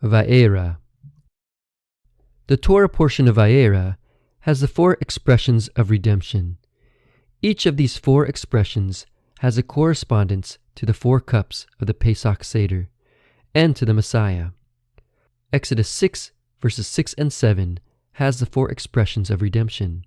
Va'era. The Torah portion of Va'era has the 4 expressions of redemption. Each of these 4 expressions has a correspondence to the 4 cups of the Pesach seder and to the Messiah. Exodus 6 verses 6 and 7 has the 4 expressions of redemption.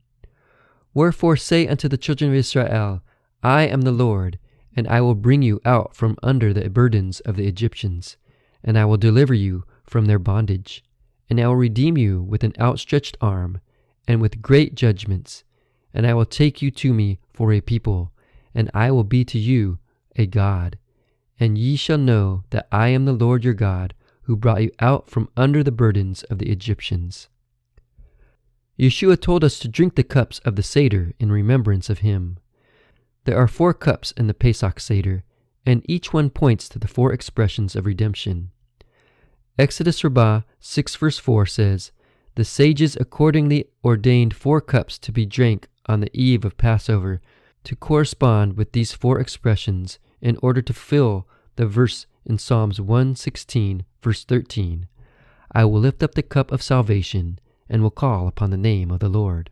Wherefore say unto the children of Israel, I am the Lord, and I will bring you out from under the burdens of the Egyptians, and I will deliver you from their bondage, and I will redeem you with an outstretched arm, and with great judgments, and I will take you to me for a people, and I will be to you a God. And ye shall know that I am the Lord your God, who brought you out from under the burdens of the Egyptians. Yeshua told us to drink the cups of the seder in remembrance of him. There are 4 cups in the Pesach seder, and each one points to the 4 expressions of redemption. Exodus Rabbah 6 verse 4 says, The sages accordingly ordained 4 cups to be drank on the eve of Passover to correspond with these 4 expressions in order to fill the verse in Psalms 116 verse 13, I will lift up the cup of salvation and will call upon the name of the Lord.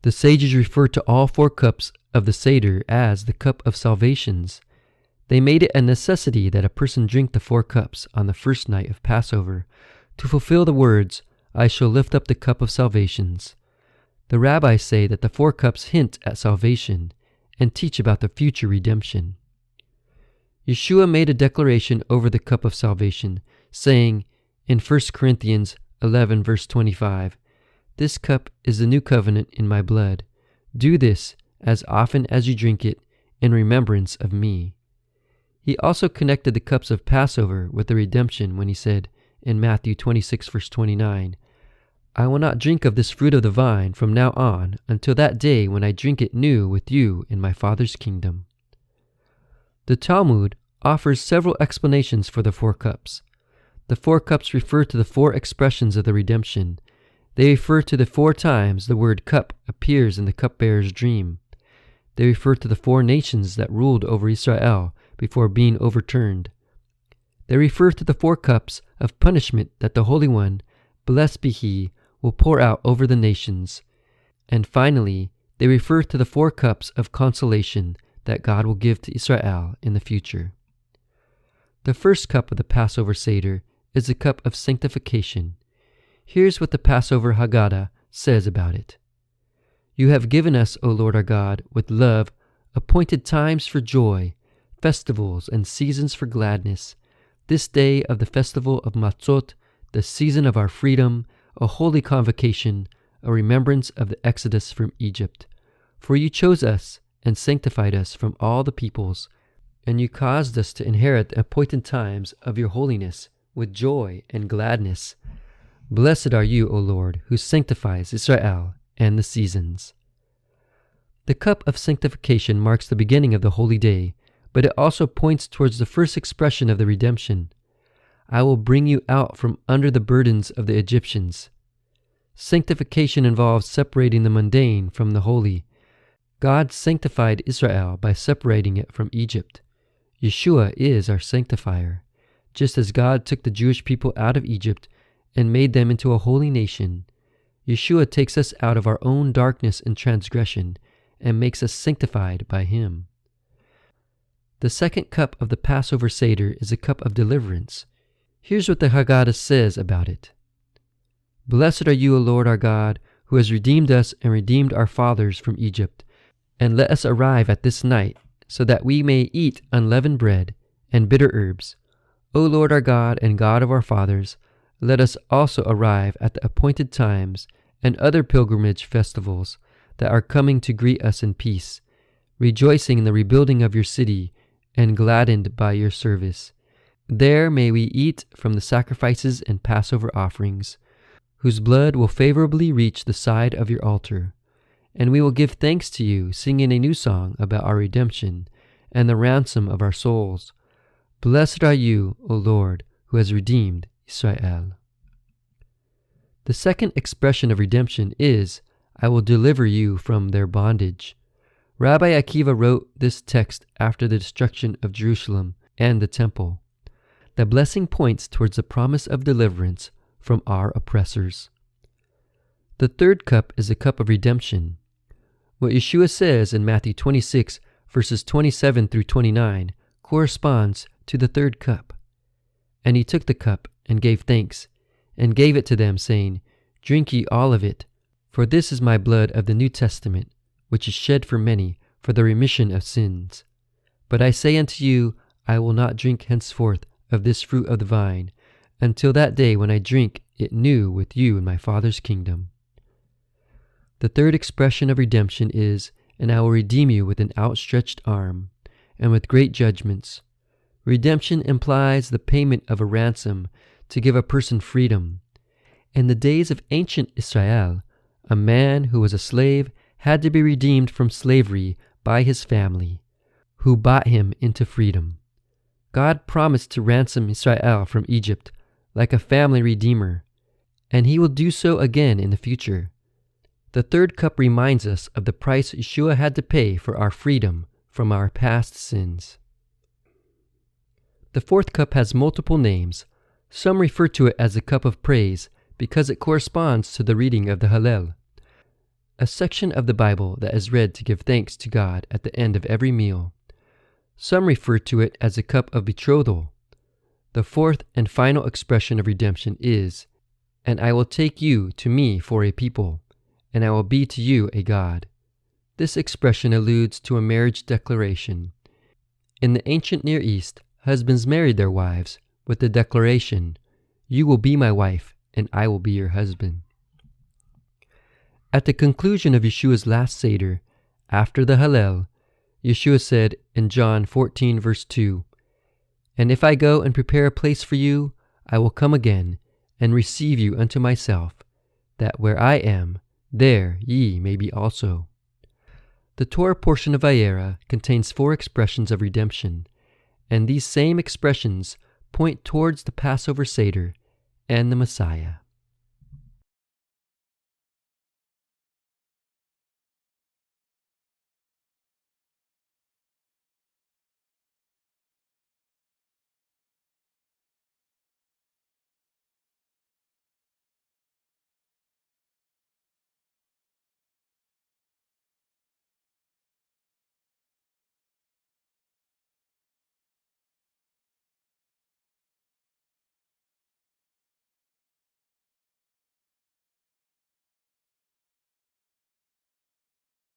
The sages refer to all 4 cups of the seder as the cup of salvations. They made it a necessity that a person drink the 4 cups on the first night of Passover to fulfill the words, I shall lift up the cup of salvations. The rabbis say that the 4 cups hint at salvation and teach about the future redemption. Yeshua made a declaration over the cup of salvation, saying in 1 Corinthians 11 verse 25, This cup is the new covenant in my blood. Do this as often as you drink it in remembrance of me. He also connected the cups of Passover with the redemption when he said in Matthew 26 verse 29, I will not drink of this fruit of the vine from now on until that day when I drink it new with you in my Father's kingdom. The Talmud offers several explanations for the 4 cups. The 4 cups refer to the 4 expressions of the redemption. They refer to the 4 times the word cup appears in the cupbearer's dream. They refer to the 4 nations that ruled over Israel before being overturned. They refer to the 4 cups of punishment that the Holy One, blessed be He, will pour out over the nations. And finally, they refer to the 4 cups of consolation that God will give to Israel in the future. The first cup of the Passover Seder is the cup of sanctification. Here's what the Passover Haggadah says about it. You have given us, O Lord our God, with love, appointed times for joy, festivals and seasons for gladness, this day of the festival of Matzot, the season of our freedom, a holy convocation, a remembrance of the exodus from Egypt. For you chose us and sanctified us from all the peoples, and you caused us to inherit the appointed times of your holiness with joy and gladness. Blessed are you, O Lord, who sanctifies Israel and the seasons. The cup of sanctification marks the beginning of the holy day, but it also points towards the first expression of the redemption. I will bring you out from under the burdens of the Egyptians. Sanctification involves separating the mundane from the holy. God sanctified Israel by separating it from Egypt. Yeshua is our sanctifier. Just as God took the Jewish people out of Egypt and made them into a holy nation, Yeshua takes us out of our own darkness and transgression and makes us sanctified by Him. The second cup of the Passover Seder is a cup of deliverance. Here's what the Haggadah says about it. Blessed are you, O Lord our God, who has redeemed us and redeemed our fathers from Egypt, and let us arrive at this night, so that we may eat unleavened bread and bitter herbs. O Lord our God and God of our fathers, let us also arrive at the appointed times and other pilgrimage festivals that are coming to greet us in peace, rejoicing in the rebuilding of your city and gladdened by your service. There may we eat from the sacrifices and Passover offerings, whose blood will favorably reach the side of your altar. And we will give thanks to you, singing a new song about our redemption and the ransom of our souls. Blessed are you, O Lord, who has redeemed Israel. The second expression of redemption is, I will deliver you from their bondage. Rabbi Akiva wrote this text after the destruction of Jerusalem and the temple. The blessing points towards the promise of deliverance from our oppressors. The third cup is a cup of redemption. What Yeshua says in Matthew 26, verses 27 through 29, corresponds to the third cup. And he took the cup and gave thanks, and gave it to them, saying, Drink ye all of it, for this is my blood of the New Testament, which is shed for many for the remission of sins. But I say unto you, I will not drink henceforth of this fruit of the vine, until that day when I drink it new with you in my Father's kingdom. The third expression of redemption is, and I will redeem you with an outstretched arm, and with great judgments. Redemption implies the payment of a ransom to give a person freedom. In the days of ancient Israel, a man who was a slave had to be redeemed from slavery by his family, who bought him into freedom. God promised to ransom Israel from Egypt like a family redeemer, and he will do so again in the future. The third cup reminds us of the price Yeshua had to pay for our freedom from our past sins. The fourth cup has multiple names. Some refer to it as the cup of praise because it corresponds to the reading of the Hallel, a section of the Bible that is read to give thanks to God at the end of every meal. Some refer to it as a cup of betrothal. The fourth and final expression of redemption is, and I will take you to me for a people, and I will be to you a God. This expression alludes to a marriage declaration. In the ancient Near East, husbands married their wives with the declaration, You will be my wife, and I will be your husband. At the conclusion of Yeshua's last seder, after the Hallel, Yeshua said in John 14, verse 2, And if I go and prepare a place for you, I will come again and receive you unto myself, that where I am, there ye may be also. The Torah portion of Vayera contains 4 expressions of redemption, and these same expressions point towards the Passover Seder and the Messiah.